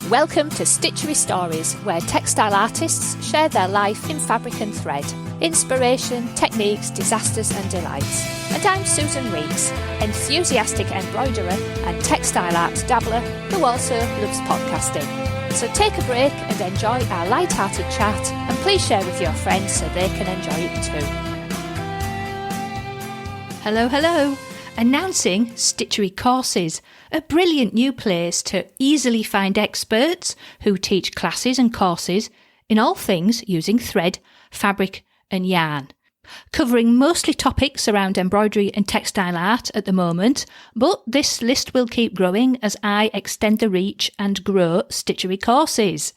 Welcome to Stitchery Stories, where textile artists share their life in fabric and thread, inspiration, techniques, disasters and delights. And I'm Susan Weeks, enthusiastic embroiderer and textile art dabbler who also loves podcasting. So take a break and enjoy our light-hearted chat, and please share with your friends so they can enjoy it too. Hello. Announcing Stitchery Courses, a brilliant new place to easily find experts who teach classes and courses in all things using thread, fabric and yarn. Covering mostly topics around embroidery and textile art at the moment, but this list will keep growing as I extend the reach and grow Stitchery Courses.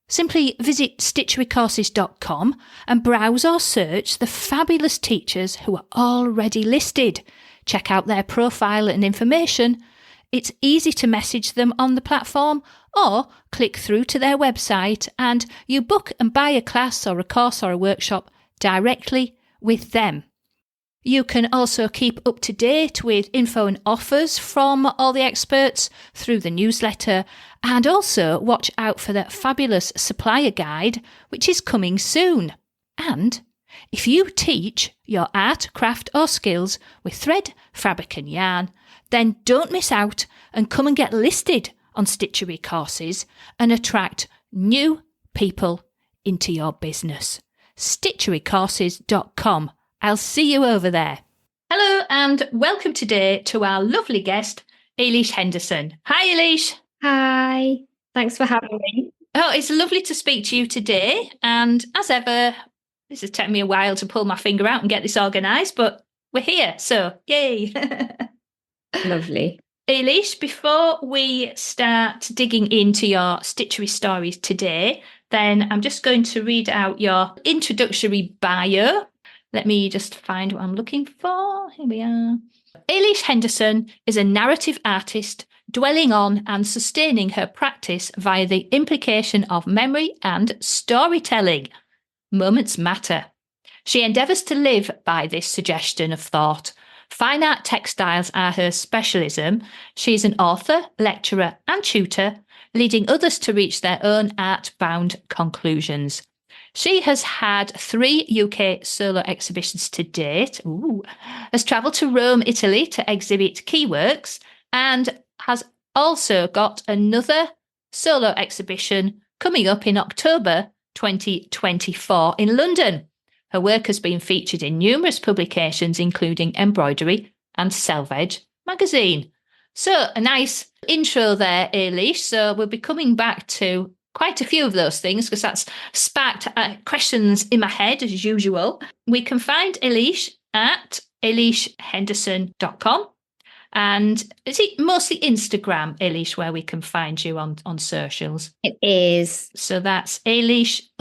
Simply visit stitcherycourses.com and browse or search the fabulous teachers who are already listed. Check out their profile and information. It's easy to message them on the platform or click through to their website and you book and buy a class or a course or a workshop directly with them. You can also keep up to date with info and offers from all the experts through the newsletter, and also watch out for the fabulous supplier guide, which is coming soon. And if you teach your art, craft or skills with thread, fabric and yarn, then don't miss out and come and get listed on Stitchery Courses and attract new people into your business. stitcherycourses.com. I'll see you over there. Hello and welcome today to our lovely guest, Ailish Henderson. Hi Ailish. Hi, thanks for having me. Oh, it's lovely to speak to you today, and as ever, this has taken me a while to pull my finger out and get this organised, but we're here, so yay. Lovely. Ailish, before we start digging into your Stitchery Stories today, then I'm just going to read out your introductory bio. Let me just find what I'm looking for. Here we are. Ailish Henderson is a narrative artist dwelling on and sustaining her practice via the implication of memory and storytelling. Moments matter. She endeavours to live by this suggestion of thought. Fine art textiles are her specialism. She is an author, lecturer and tutor, leading others to reach their own art-bound conclusions. She has had 3 UK solo exhibitions to date, has travelled to Rome, Italy to exhibit key works, and has also got another solo exhibition coming up in October 2024 in London. Her work has been featured in numerous publications, including Embroidery and Selvage magazine. So a nice intro there, Ailish. So we'll be coming back to quite a few of those things because that's sparked questions in my head as usual. We can find Ailish at ailishhenderson.com. And is it mostly Instagram, Ailish, where we can find you on socials? It is. So that's Ailish_H_.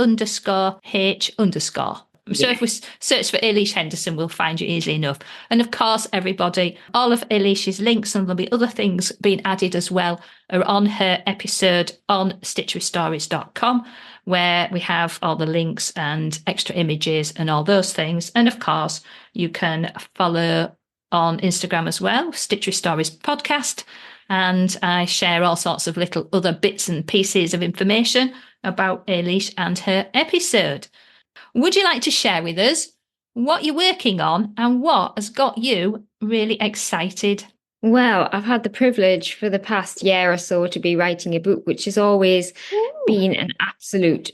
So if we search for Ailish Henderson, we'll find you easily enough. And of course, everybody, all of Ailish's links, and there'll be other things being added as well, are on her episode on stitcherystories.com, where we have all the links and extra images and all those things. And of course, you can follow on Instagram as well, Stitchery Stories Podcast. And I share all sorts of little other bits and pieces of information about Ailish and her episode. Would you like to share with us what you're working on and what has got you really excited? Well, I've had the privilege for the past year or so to be writing a book, which has always been an absolute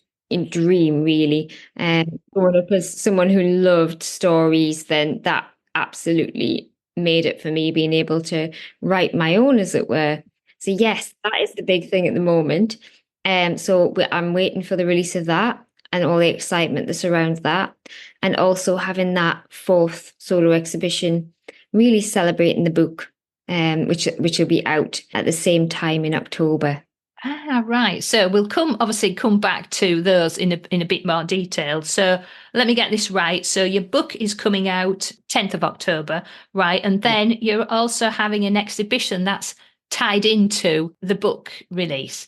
dream, really. Growing up as someone who loved stories, then that absolutely made it for me, being able to write my own, as it were. So yes, that is the big thing at the moment. So I'm waiting for the release of that and all the excitement that surrounds that, and also having that 4th solo exhibition, really celebrating the book, which will be out at the same time in October. Right. So we'll come back to those in a bit more detail. So let me get this right. So your book is coming out 10th of October, right? And then you're also having an exhibition that's tied into the book release.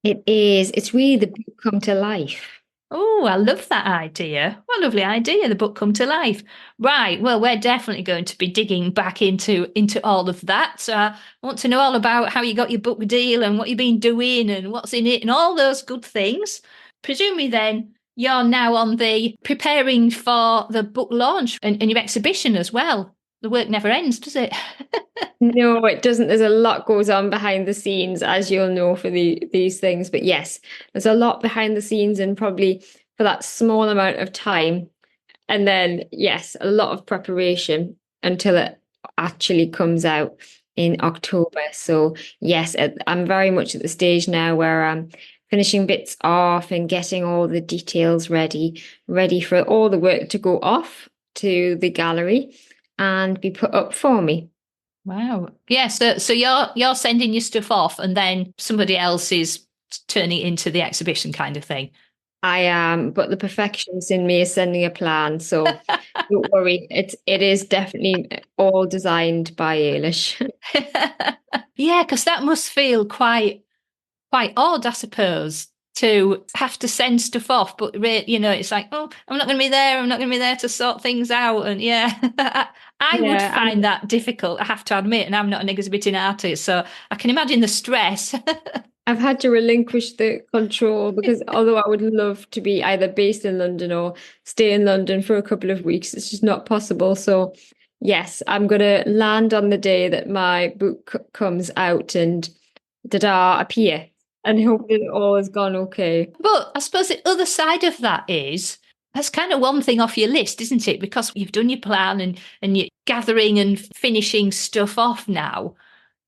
It is. It's really the book come to life. Oh, I love that idea. What a lovely idea, the book come to life. Right, well, we're definitely going to be digging back into all of that. So I want to know all about how you got your book deal and what you've been doing and what's in it and all those good things. Presumably then you're now on the preparing for the book launch and your exhibition as well. The work never ends, does it? No, it doesn't. There's a lot goes on behind the scenes, as you'll know for these things. But yes, there's a lot behind the scenes, and probably for that small amount of time. And then, yes, a lot of preparation until it actually comes out in October. So, yes, I'm very much at the stage now where I'm finishing bits off and getting all the details ready for all the work to go off to the gallery and be put up for me. Wow. Yeah, so you're sending your stuff off and then somebody else is turning it into the exhibition kind of thing. I am, but the perfectionist in me is sending a plan. So don't worry. It is definitely all designed by Ailish. Yeah, because that must feel quite odd, I suppose, to have to send stuff off. But it's like, oh, I'm not going to be there. I'm not going to be there to sort things out. And yeah, I would Yeah, find that difficult. I have to admit, and I'm not an exhibiting artist, so I can imagine the stress. I've had to relinquish the control because although I would love to be either based in London or stay in London for a couple of weeks, it's just not possible. So, yes, I'm going to land on the day that my book comes out and da-da, appear and hope that it all has gone okay. But I suppose the other side of that is that's kind of one thing off your list, isn't it? Because you've done your plan and you're gathering and finishing stuff off now.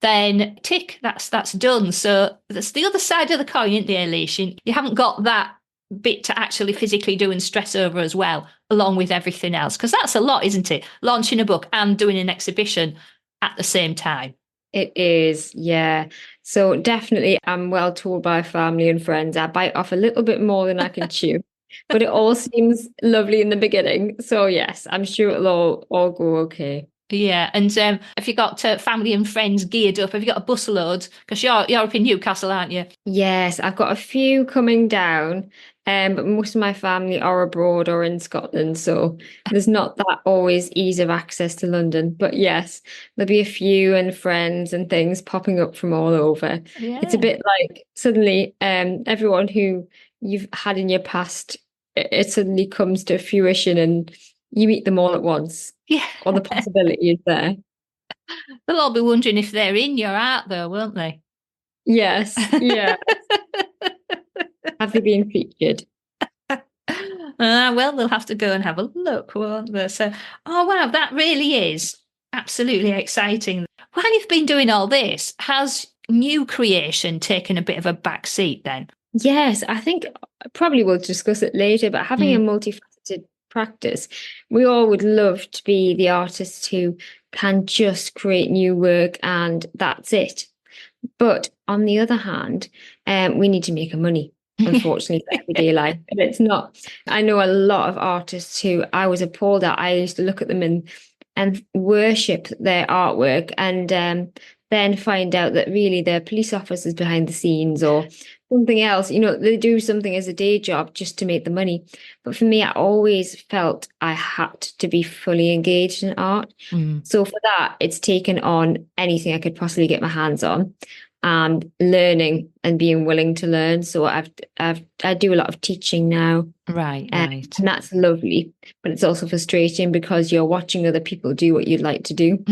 Then tick, that's done. So that's the other side of the coin, isn't there, Ailish? You haven't got that bit to actually physically do and stress over as well, along with everything else. Because that's a lot, isn't it? Launching a book and doing an exhibition at the same time. It is, yeah. So definitely I'm well told by family and friends. I bite off a little bit more than I can chew. But it all seems lovely in the beginning. So yes, I'm sure it'll all go okay. Yeah, and have you got family and friends geared up? Have you got a busload? Because you're up in Newcastle, aren't you? Yes, I've got a few coming down, but most of my family are abroad or in Scotland, so there's not that always ease of access to London. But yes, there'll be a few and friends and things popping up from all over. It's a Yeah. bit like suddenly everyone who you've had in your past, it suddenly comes to fruition and you meet them all at once, Yeah. or the possibility is there. They'll all be wondering if they're in your art, though, won't they? Yes, yeah. Have they been featured? Well, they'll have to go and have a look, won't they? So, oh, wow, that really is absolutely exciting. While you've been doing all this, has new creation taken a bit of a back seat then? Yes, I think probably we'll discuss it later, but having a multifaceted practice, we all would love to be the artists who can just create new work and that's it. But on the other hand, we need to make a money, unfortunately, for everyday life. And it's not, I know a lot of artists who I was appalled at. I used to look at them and worship their artwork and then find out that really they're police officers behind the scenes or something else. They do something as a day job just to make the money. But for me, I always felt I had to be fully engaged in art. So for that, it's taken on anything I could possibly get my hands on and learning and being willing to learn. So I do a lot of teaching now. Right. And that's lovely, but it's also frustrating because you're watching other people do what you'd like to do.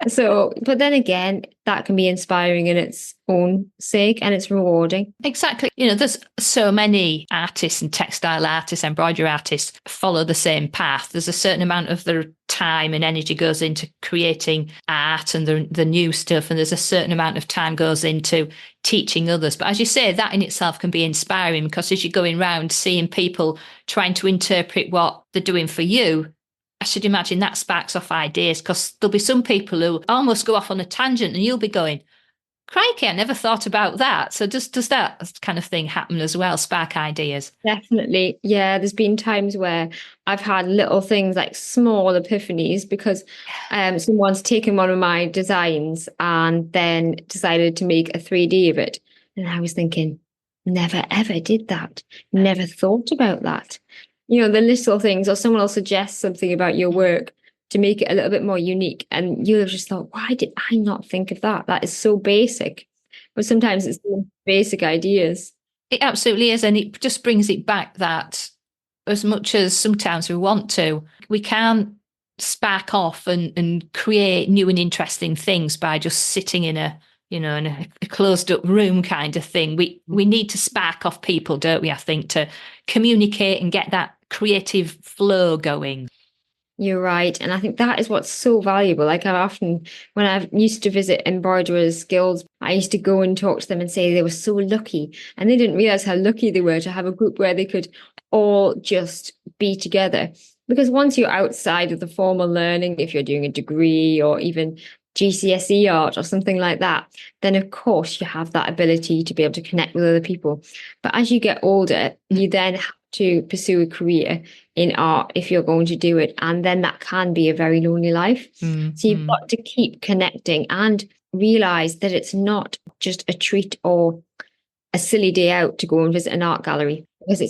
So, but then again, that can be inspiring in its own sake and it's rewarding. Exactly. There's so many artists and textile artists, embroidery artists follow the same path. There's a certain amount of their time and energy goes into creating art and the new stuff. And there's a certain amount of time goes into teaching others. But as you say, that in itself can be inspiring because as you're going around seeing people trying to interpret what they're doing for you, I should imagine that sparks off ideas because there'll be some people who almost go off on a tangent and you'll be going, crikey, I never thought about that. So does that kind of thing happen as well, spark ideas? Definitely. Yeah, there's been times where I've had little things like small epiphanies because someone's taken one of my designs and then decided to make a 3D of it. And I was thinking, never ever did that, never thought about that. The little things, or someone will suggest something about your work to make it a little bit more unique. And you'll have just thought, why did I not think of that? That is so basic. But sometimes it's the basic ideas. It absolutely is. And it just brings it back that as much as sometimes we want to, we can't spark off and create new and interesting things by just sitting in a closed up room kind of thing. We need to spark off people, don't we? I think, to communicate and get that creative flow going. You're right. And I think that is what's so valuable. Like when I used to visit embroiderers' guilds, I used to go and talk to them and say they were so lucky. And they didn't realize how lucky they were to have a group where they could all just be together. Because once you're outside of the formal learning, if you're doing a degree or even GCSE art or something like that, then of course you have that ability to be able to connect with other people. But as you get older, you then have to pursue a career in art if you're going to do it. And then that can be a very lonely life. So you've got to keep connecting and realize that it's not just a treat or a silly day out to go and visit an art gallery, because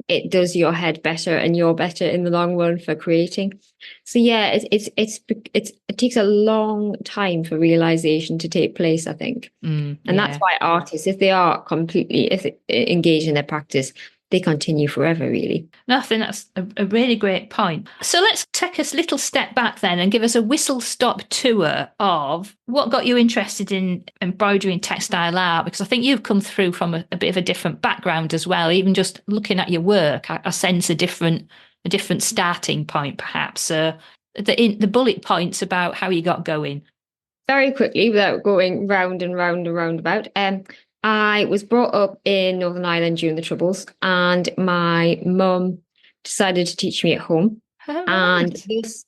it does your head better and you're better in the long run for creating. So yeah, it takes a long time for realization to take place, I think. And that's why artists, if they are completely engaged in their practice, they continue forever, really. No, I think that's a really great point. So let's take a little step back then and give us a whistle-stop tour of what got you interested in embroidery and textile art, because I think you've come through from a bit of a different background as well. Even just looking at your work, I sense a different starting point, perhaps. The bullet points about how you got going. Very quickly, without going round and round and roundabout, I was brought up in Northern Ireland during the Troubles, and my mum decided to teach me at home. And this,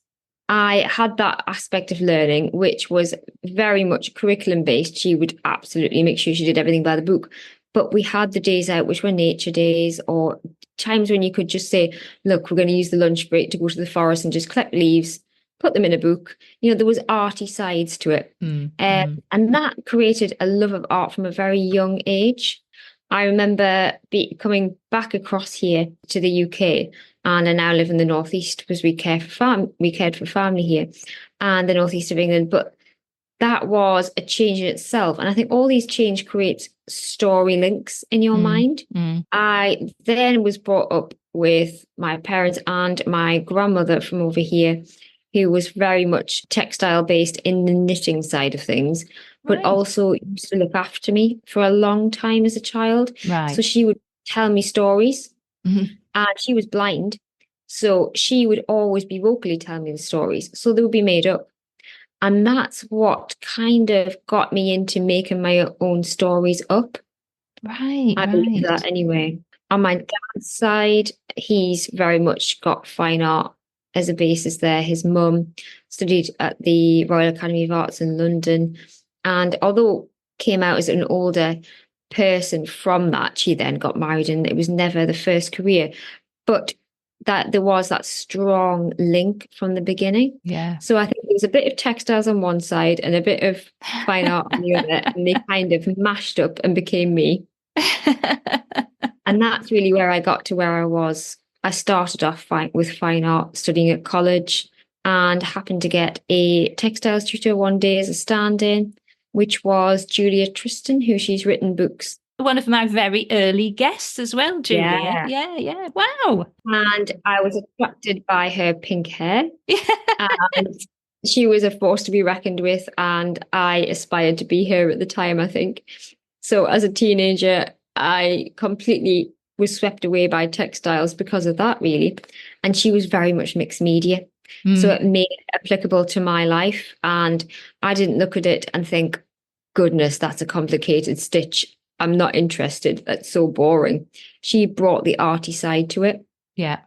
I had that aspect of learning, which was very much curriculum based. She would absolutely make sure she did everything by the book. But we had the days out, which were nature days, or times when you could just say, look, we're going to use the lunch break to go to the forest and just collect leaves, put them in a book. There was arty sides to it. And that created a love of art from a very young age. I remember coming back across here to the UK, and I now live in the northeast because we cared for family here and the northeast of England. But that was a change in itself. And I think all these change creates story links in your mind. I then was brought up with my parents and my grandmother from over here, who was very much textile based in the knitting side of things, but also used to look after me for a long time as a child. So she would tell me stories, and she was blind. So she would always be vocally telling me the stories. So they would be made up. And that's what kind of got me into making my own stories up. I believe that anyway. On my dad's side, he's very much got fine art as a basis there. His mum studied at the Royal Academy of Arts in London, and although came out as an older person from that, she then got married, and it was never the first career, but that there was that strong link from the beginning. So I think there was a bit of textiles on one side and a bit of fine art on the other, and they kind of mashed up and became me. And that's really where I got to where I was. I started off with fine art, studying at college, and happened to get a textiles tutor one day as a stand-in, which was Julia Tristan, who she's written books. One of my very early guests as well, Julia. Yeah. Wow. And I was attracted by her pink hair. And she was a force to be reckoned with, and I aspired to be her at the time, I think. So as a teenager, I completely was swept away by textiles because of that, really. And she was very much mixed media. So it made it applicable to my life. And I didn't look at it and think, goodness, that's a complicated stitch. I'm not interested. That's so boring. She brought the arty side to it. Yeah.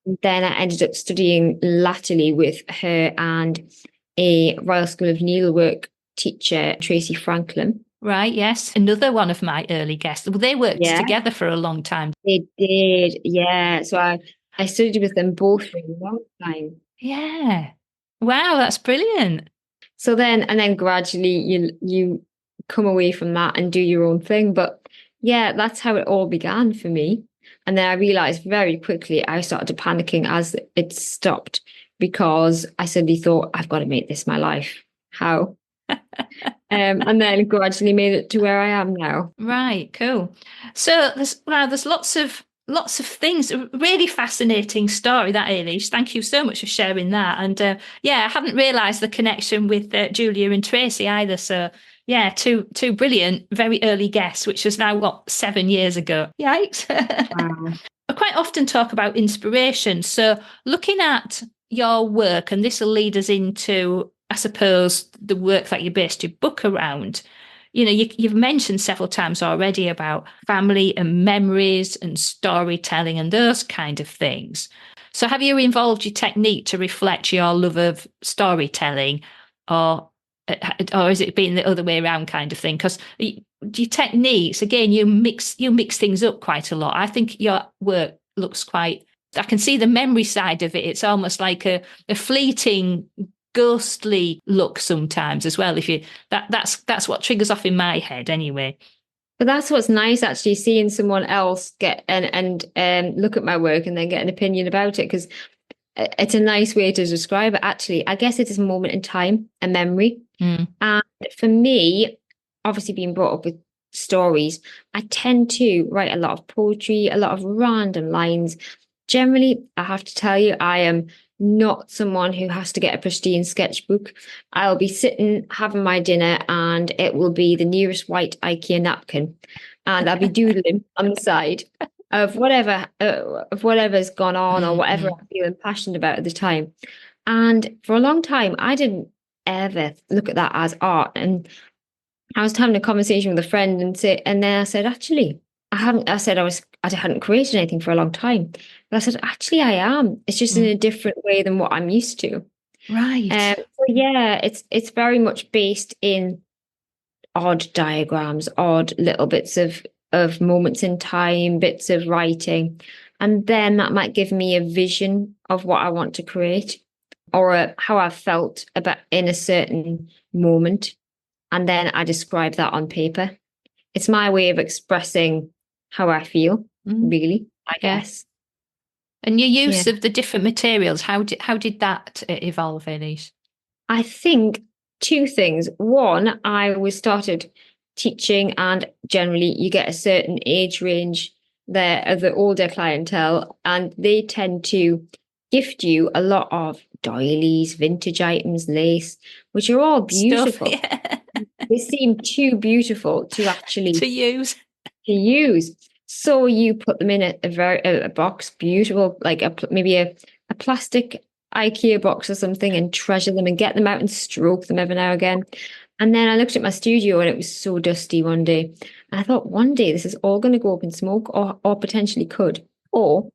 And then I ended up studying latterly with her and a Royal School of Needlework teacher, Tracy Franklin. Right, yes. Another one of my early guests. Well, they worked together for a long time. They did, yeah. So I studied with them both for a long time. Yeah. Wow, that's brilliant. So then gradually you come away from that and do your own thing. But yeah, that's how it all began for me. And then I realized very quickly I started panicking as it stopped because I suddenly thought, I've got to make this my life. How? And then gradually made it to where I am now. Right, cool. So there's lots of things. A really fascinating story, that, Ailish. Thank you so much for sharing that. And yeah, I hadn't realised the connection with Julia and Tracy either. So yeah, two brilliant, very early guests, which was now what, 7 years ago. Yikes! Wow. I quite often talk about inspiration. So looking at your work, and this will lead us into, I suppose, the work that you based your book around. You've mentioned several times already about family and memories and storytelling and those kind of things. So have you involved your technique to reflect your love of storytelling, or has it been the other way around kind of thing? Because your techniques, again, you mix things up quite a lot. I think your work looks quite, I can see the memory side of it. It's almost like a fleeting, ghostly look sometimes as well. If you that's what triggers off in my head anyway. But that's what's nice, actually, seeing someone else get and look at my work and then get an opinion about it, because it's a nice way to describe it. Actually, I guess it is a moment in time, a memory. And for me, obviously being brought up with stories, I tend to write a lot of poetry, a lot of random lines. Generally, I have to tell you, I am not someone who has to get a pristine sketchbook. I'll be sitting having my dinner and it will be the nearest white IKEA napkin. And I'll be doodling on the side of whatever's gone on or whatever I'm feeling passionate about at the time. And for a long time, I didn't ever look at that as art. And I was having a conversation with a friend and then I said, actually, I hadn't created anything for a long time. But I said, actually, I am. It's just in a different way than what I'm used to. Right. So yeah, it's very much based in odd diagrams, odd little bits of moments in time, bits of writing. And then that might give me a vision of what I want to create, or how I've felt about in a certain moment. And then I describe that on paper. It's my way of expressing how I feel, really, I guess. And your use of the different materials, how did that evolve, Ailish? I think two things. One, I was started teaching, and generally you get a certain age range there of the older clientele, and they tend to gift you a lot of doilies, vintage items, lace, which are all beautiful. Stuff, yeah. They seem too beautiful to actually to use. So you put them in a box, beautiful, like maybe a plastic IKEA box or something, and treasure them and get them out and stroke them every now and again. And then I looked at my studio and it was so dusty one day. And I thought, one day this is all going to go up in smoke, or potentially could, or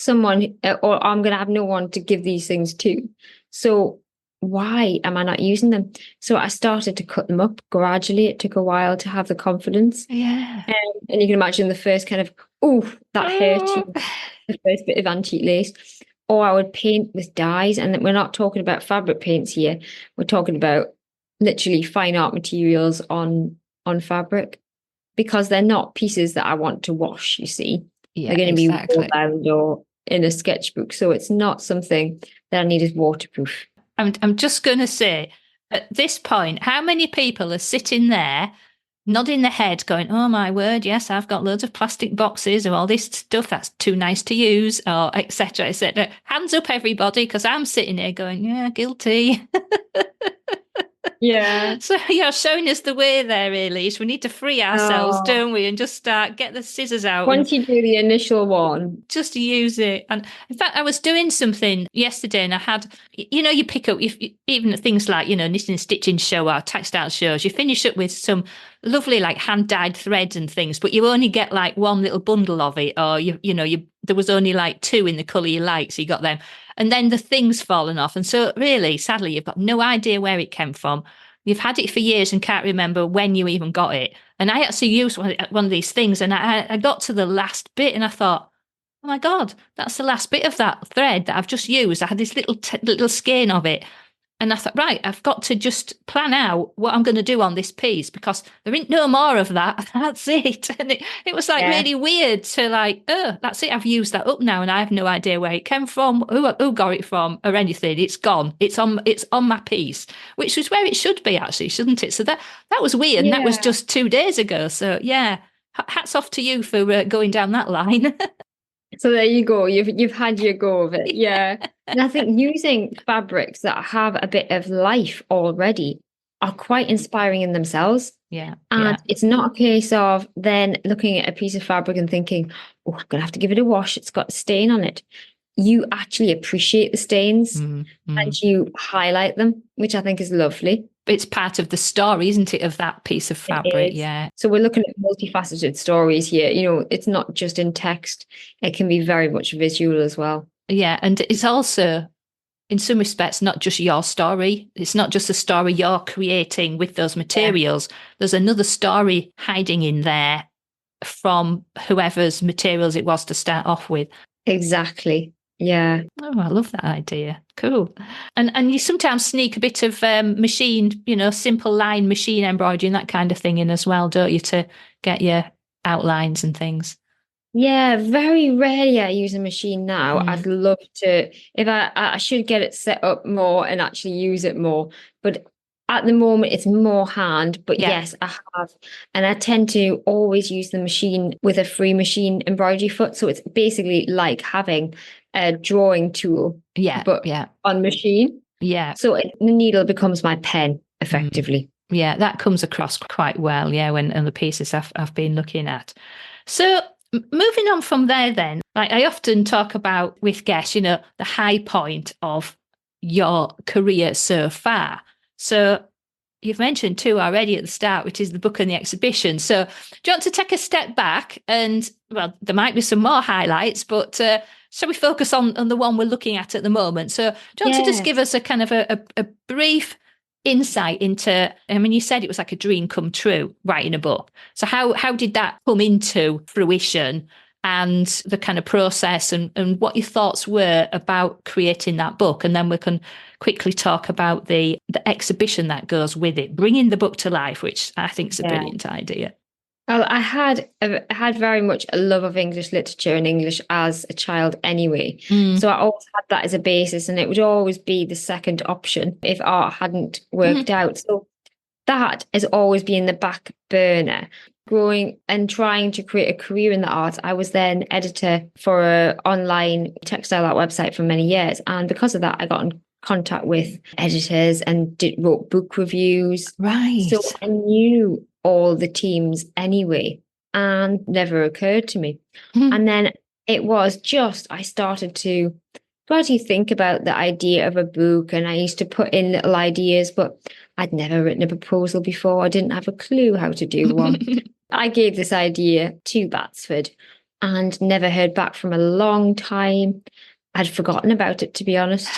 or I'm going to have no one to give these things to. So why am I not using them? So I started to cut them up gradually. It took a while to have the confidence. Yeah. And you can imagine the first kind of, that hurt you, the first bit of antique lace. Or I would paint with dyes. And we're not talking about fabric paints here. We're talking about literally fine art materials on fabric, because they're not pieces that I want to wash, you see. Yeah, they're going to be exactly. wall-bound or in a sketchbook. So it's not something that I need as waterproof. I'm just going to say, at this point, how many people are sitting there nodding their head going, oh my word, yes, I've got loads of plastic boxes or all this stuff that's too nice to use, or etc. etc. Hands up, everybody, because I'm sitting here going, yeah, guilty. Yeah. So you're showing us the way there, Ailish. We need to free ourselves, don't we? And just get the scissors out. Once you do the initial one. Just use it. And in fact, I was doing something yesterday and I had, you pick up, even things like, knitting and stitching show or textile shows, you finish up with some lovely like hand-dyed threads and things, but you only get like one little bundle of it, or there was only like two in the colour you like, so you got them. And then the thing's fallen off. And so really, sadly, you've got no idea where it came from. You've had it for years and can't remember when you even got it. And I actually used one of these things, and I got to the last bit and I thought, oh my God, that's the last bit of that thread that I've just used. I had this little skein of it. And I thought, right, I've got to just plan out what I'm going to do on this piece because there ain't no more of that. That's it. And it was like really weird to like, oh, that's it. I've used that up now and I have no idea where it came from, who got it from or anything. It's gone. It's on my piece, which is where it should be actually, shouldn't it? So that was weird. And that was just 2 days ago. So yeah, hats off to you for going down that line. So there you go. You've had your go of it. Yeah. And I think using fabrics that have a bit of life already are quite inspiring in themselves. Yeah. And it's not a case of then looking at a piece of fabric and thinking, oh, I'm going to have to give it a wash. It's got a stain on it. You actually appreciate the stains and you highlight them, which I think is lovely. It's part of the story, isn't it, of that piece of fabric? Yeah. So we're looking at multifaceted stories here. You know, it's not just in text. It can be very much visual as well. Yeah. And it's also, in some respects, not just your story. It's not just a story you're creating with those materials. Yeah. There's another story hiding in there from whoever's materials it was to start off with. Exactly. Yeah. Oh, I love that idea. Cool. And you sometimes sneak a bit of machine, simple line machine embroidery and that kind of thing in as well, don't you, to get your outlines and things? Yeah, very rarely I use a machine now. I'd love to, if I should get it set up more and actually use it more. But at the moment, it's more hand. But yes, I have. And I tend to always use the machine with a free machine embroidery foot. So it's basically like having a drawing tool, but on machine. Yeah. So the needle becomes my pen, effectively. Yeah, that comes across quite well, when the pieces I've been looking at. So moving on from there then, like I often talk about with guests, the high point of your career so far. So you've mentioned two already at the start, which is the book and the exhibition. So do you want to take a step back and, well, there might be some more highlights, but shall we focus on the one we're looking at the moment? So do you want to just give us a kind of a brief insight into, I mean, you said it was like a dream come true, writing a book. So how did that come into fruition and the kind of process and what your thoughts were about creating that book? And then we can quickly talk about the exhibition that goes with it, bringing the book to life, which I think is a brilliant idea. Well, I had very much a love of English literature and English as a child anyway. So I always had that as a basis, and it would always be the second option if art hadn't worked out. So that has always been the back burner. Growing and trying to create a career in the arts, I was then editor for an online textile art website for many years. And because of that, I got in contact with editors and wrote book reviews. Right. So I knew all the teams anyway, and never occurred to me. And then it was just, I started to try to think about the idea of a book, and I used to put in little ideas, but I'd never written a proposal before. I didn't have a clue how to do one. I gave this idea to Batsford and never heard back from a long time. I'd forgotten about it, to be honest.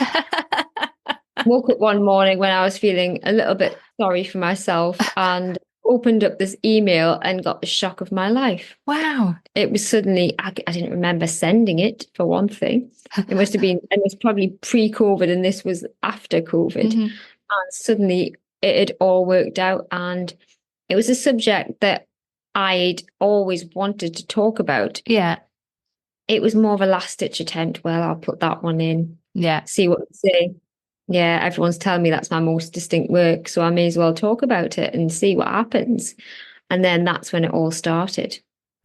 Woke up one morning when I was feeling a little bit sorry for myself and opened up this email and got the shock of my life. Wow. It was suddenly, I didn't remember sending it, for one thing. It must have been, and it was probably pre-COVID and this was after COVID. And suddenly it had all worked out, and it was a subject that I'd always wanted to talk about. Yeah. It was more of a last-ditch attempt. Well, I'll put that one in. Yeah. See what they say. Yeah, everyone's telling me that's my most distinct work, so I may as well talk about it and see what happens. And then that's when it all started.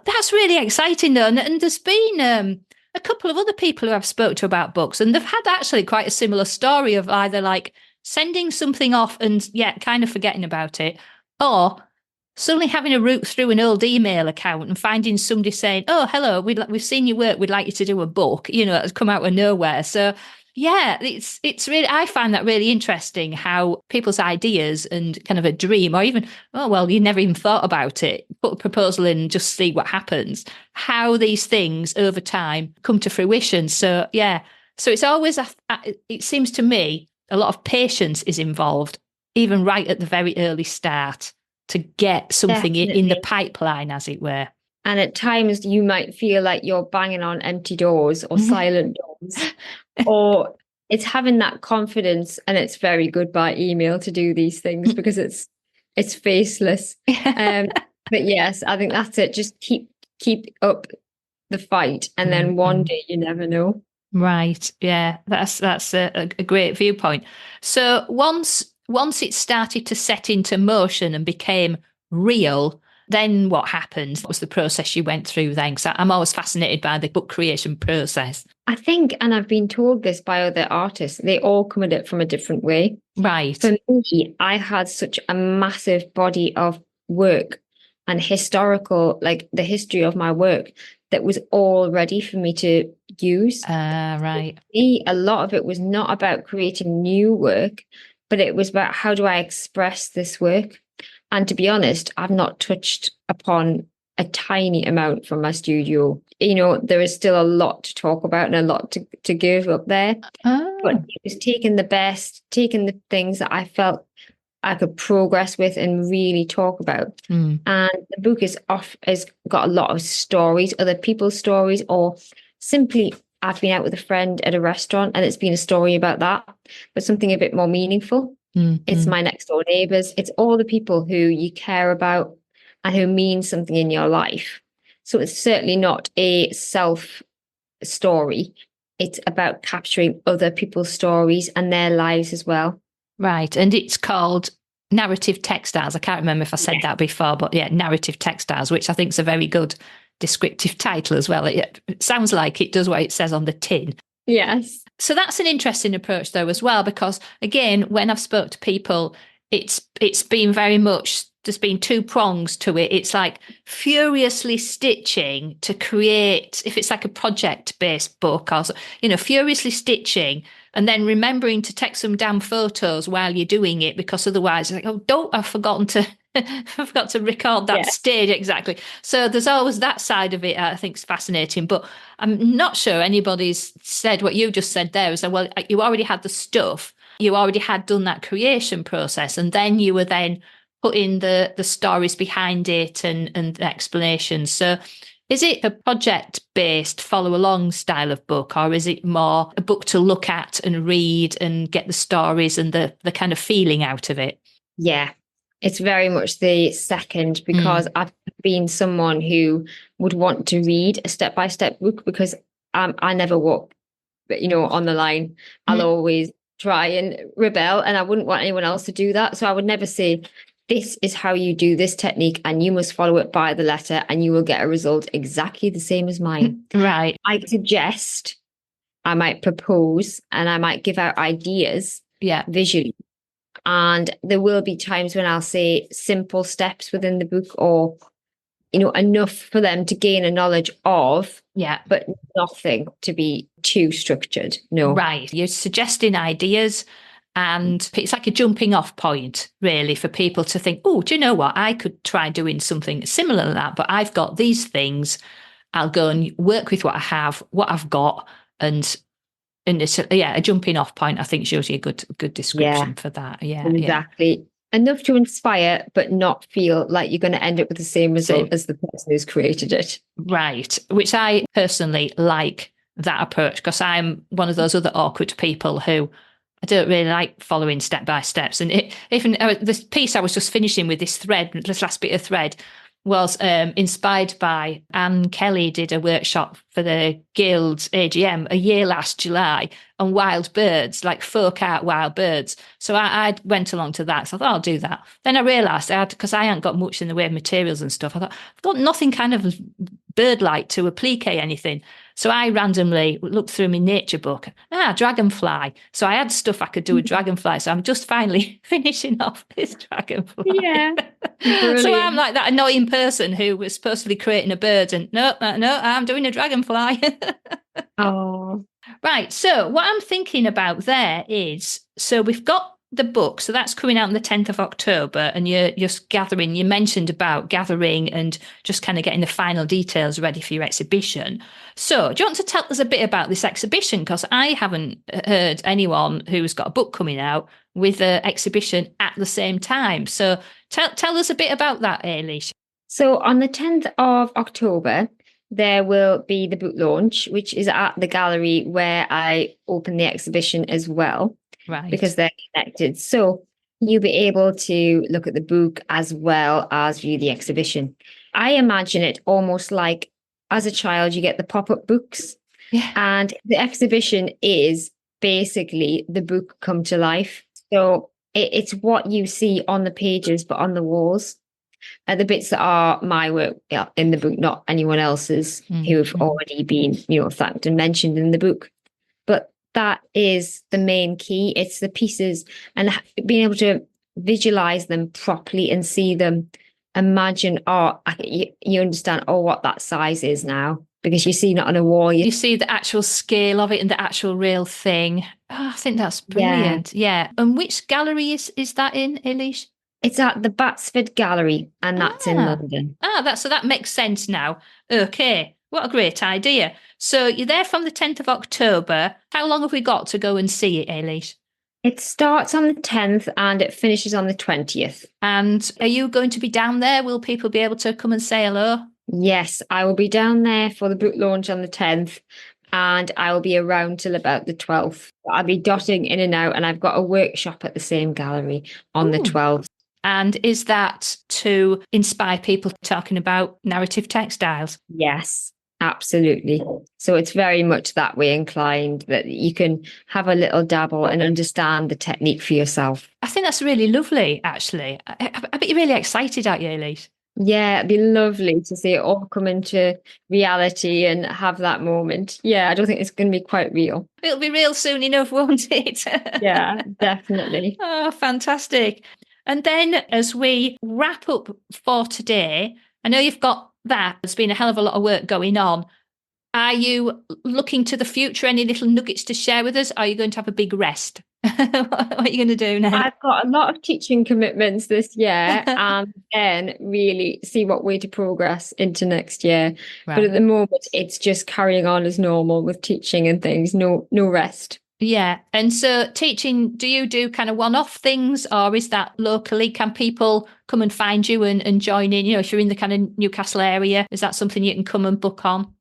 That's really exciting, though. And there's been a couple of other people who I've spoke to about books, and they've had actually quite a similar story of either like sending something off and, kind of forgetting about it, or suddenly having a route through an old email account and finding somebody saying, oh, hello, we've seen your work, we'd like you to do a book, that's come out of nowhere. So yeah, it's really, I find that really interesting how people's ideas and kind of a dream, or even, oh, well, you never even thought about it, put a proposal in and just see what happens, how these things over time come to fruition. So yeah, so it's always, it seems to me, a lot of patience is involved, even right at the very early start, to get something in the pipeline, as it were. And at times you might feel like you're banging on empty doors or silent doors, or it's having that confidence, and it's very good by email to do these things because it's faceless. But yes, I think that's it. Just keep up the fight, and then one day you never know. Right. Yeah, that's a great viewpoint. So once it started to set into motion and became real, then what happened? What was the process you went through then? Because I'm always fascinated by the book creation process. I think, and I've been told this by other artists, they all come at it from a different way. Right. For me, I had such a massive body of work and historical, like the history of my work, that was all ready for me to use. Right. For me, a lot of it was not about creating new work, but it was about how do I express this work? And to be honest, I've not touched upon a tiny amount from my studio. There is still a lot to talk about and a lot to give up there. But it was taking the things that I felt I could progress with and really talk about. And the book has got a lot of stories, other people's stories, or simply I've been out with a friend at a restaurant and it's been a story about that, but something a bit more meaningful. It's my next door neighbors. It's all the people who you care about and who mean something in your life. So it's certainly not a self story. It's about capturing other people's stories and their lives as well. Right. And it's called Narrative Textiles. I can't remember if I said that before, but yeah, Narrative Textiles, which I think is a very good descriptive title as well. It sounds like it does what it says on the tin. Yes. So that's an interesting approach though as well, because again, when I've spoke to people, it's been very much, there's been two prongs to it. It's like furiously stitching to create, if it's like a project-based book, or furiously stitching and then remembering to take some damn photos while you're doing it, because otherwise it's like, I've forgotten to I forgot to record that stage exactly. So there's always that side of it I think is fascinating, but I'm not sure anybody's said what you just said there. Is that, well, you already had the stuff, you already had done that creation process, and then you were then putting the stories behind it and the explanations. So is it a project-based follow-along style of book, or is it more a book to look at and read and get the stories and the kind of feeling out of it? Yeah, it's very much the second, because I've been someone who would want to read a step-by-step book because I never walk, on the line. I'll always try and rebel, and I wouldn't want anyone else to do that. So I would never say, this is how you do this technique and you must follow it by the letter and you will get a result exactly the same as mine. Right. I suggest, I might propose, and I might give out ideas visually. And there will be times when I'll say simple steps within the book, or, enough for them to gain a knowledge of, but nothing to be too structured. No. Right. You're suggesting ideas, and it's like a jumping off point, really, for people to think, do you know what? I could try doing something similar to that, but I've got these things. I'll go and work with what I have, what I've got, and it's a jumping off point. I think is usually a good description for that. Yeah, exactly. Enough to inspire, but not feel like you're going to end up with the same result as the person who's created it. Right. Which I personally like that approach, because I'm one of those other awkward people who I don't really like following step by steps. And even this piece I was just finishing with, this last bit of thread, was inspired by Anne Kelly did a workshop for the Guild's AGM a year last July on wild birds, like folk art wild birds. So I went along to that. So I thought, I'll do that. Then I realised because I hadn't got much in the way of materials and stuff, I thought, I've got nothing kind of bird-like to applique anything. So I randomly looked through my nature book. Dragonfly. So I had stuff I could do with dragonfly. So I'm just finally finishing off this dragonfly. Yeah. So I'm like that annoying person who was supposed to be creating a bird, and no, I'm doing a dragonfly. Oh. Right. So what I'm thinking about there is, so we've got the book, so that's coming out on the 10th of October, and you're just gathering, you mentioned about gathering and just kind of getting the final details ready for your exhibition. So do you want to tell us a bit about this exhibition? Because I haven't heard anyone who's got a book coming out with an exhibition at the same time. So tell us a bit about that, Ailish. So on the 10th of October, there will be the book launch, which is at the gallery where I open the exhibition as well, Right. because they're connected. So you'll be able to look at the book as well as view the exhibition. I imagine it almost like, as a child, you get the pop-up books. Yeah. And the exhibition is basically the book come to life. So it's what you see on the pages, but on the walls. The bits that are my work in the book, not anyone else's who have already been, thanked and mentioned in the book. But that is the main key. It's the pieces and being able to visualize them properly and see them. Imagine, you understand, what that size is now, because you see it on a wall. You see the actual scale of it and the actual real thing. Oh, I think that's brilliant. Yeah. And which gallery is that in, Ailish? It's at the Batsford Gallery, and that's in London. So that makes sense now. Okay. What a great idea. So you're there from the 10th of October. How long have we got to go and see it, Ailish? It starts on the 10th and it finishes on the 20th. And are you going to be down there? Will people be able to come and say hello? Yes, I will be down there for the book launch on the 10th, and I will be around till about the 12th. I'll be dotting in and out, and I've got a workshop at the same gallery on the 12th. And is that to inspire people talking about narrative textiles? Yes, absolutely. So it's very much that way inclined, that you can have a little dabble and understand the technique for yourself. I think that's really lovely, actually. I bet you're really excited, aren't you, Ailish? Yeah, it'd be lovely to see it all come into reality and have that moment. Yeah, I don't think it's going to be quite real. It'll be real soon enough, won't it? Yeah, definitely. Oh, fantastic. And then as we wrap up for today, I know you've got that. There's been a hell of a lot of work going on. Are you looking to the future? Any little nuggets to share with us? Are you going to have a big rest? What are you going to do now? I've got a lot of teaching commitments this year and then really see what way to progress into next year. Right. But at the moment, it's just carrying on as normal with teaching and things, no rest. Yeah. And so teaching, do you do kind of one-off things, or is that locally? Can people come and find you and join in? If you're in the kind of Newcastle area, is that something you can come and book on?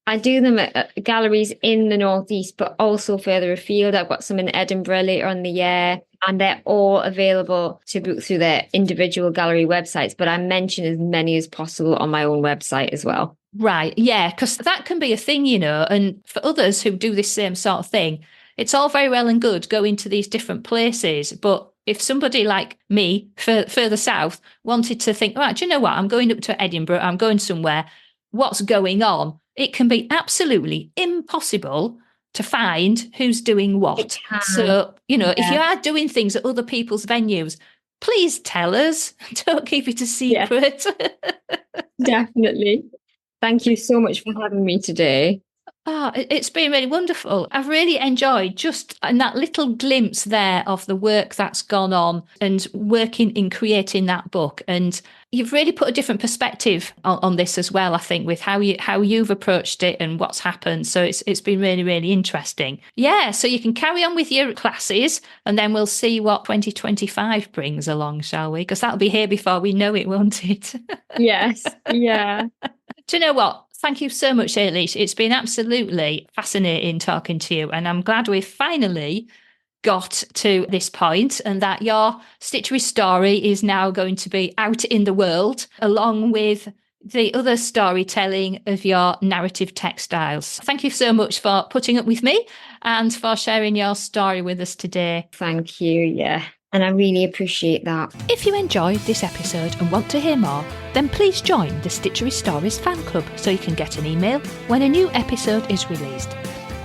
I do them at galleries in the Northeast, but also further afield. I've got some in Edinburgh later on in the year, and they're all available to book through their individual gallery websites. But I mention as many as possible on my own website as well. Right. Yeah, because that can be a thing, and for others who do this same sort of thing, it's all very well and good going to these different places. But if somebody like me further south wanted to think, right, do you know what? I'm going up to Edinburgh, I'm going somewhere. What's going on? It can be absolutely impossible to find who's doing what. So, if you are doing things at other people's venues, please tell us. Don't keep it a secret. Yeah. Definitely. Thank you so much for having me today. It's been really wonderful. I've really enjoyed just that little glimpse there of the work that's gone on and working in creating that book. And you've really put a different perspective on this as well, I think, with how you've approached it and what's happened. So it's been really, really interesting. Yeah, so you can carry on with your classes and then we'll see what 2025 brings along, shall we? Because that'll be here before we know it, won't it? Yes, yeah. Do you know what? Thank you so much, Ailish. It's been absolutely fascinating talking to you, and I'm glad we've finally got to this point and that your Stitchery story is now going to be out in the world, along with the other storytelling of your narrative textiles. Thank you so much for putting up with me and for sharing your story with us today. Thank you, yeah. And I really appreciate that. If you enjoyed this episode and want to hear more, then please join the Stitchery Stories fan club so you can get an email when a new episode is released.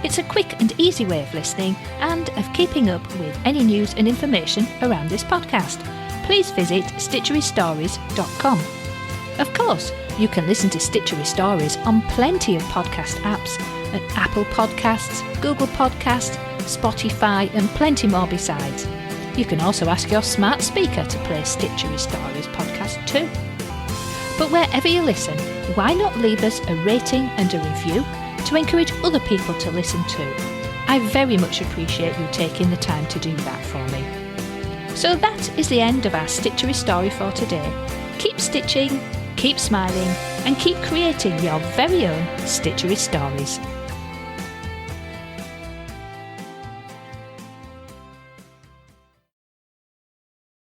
It's a quick and easy way of listening and of keeping up with any news and information around this podcast. Please visit stitcherystories.com. Of course, you can listen to Stitchery Stories on plenty of podcast apps at Apple Podcasts, Google Podcasts, Spotify and plenty more besides. You can also ask your smart speaker to play Stitchery Stories podcast too. But wherever you listen, why not leave us a rating and a review to encourage other people to listen too? I very much appreciate you taking the time to do that for me. So that is the end of our Stitchery story for today. Keep stitching, keep smiling, and keep creating your very own Stitchery Stories.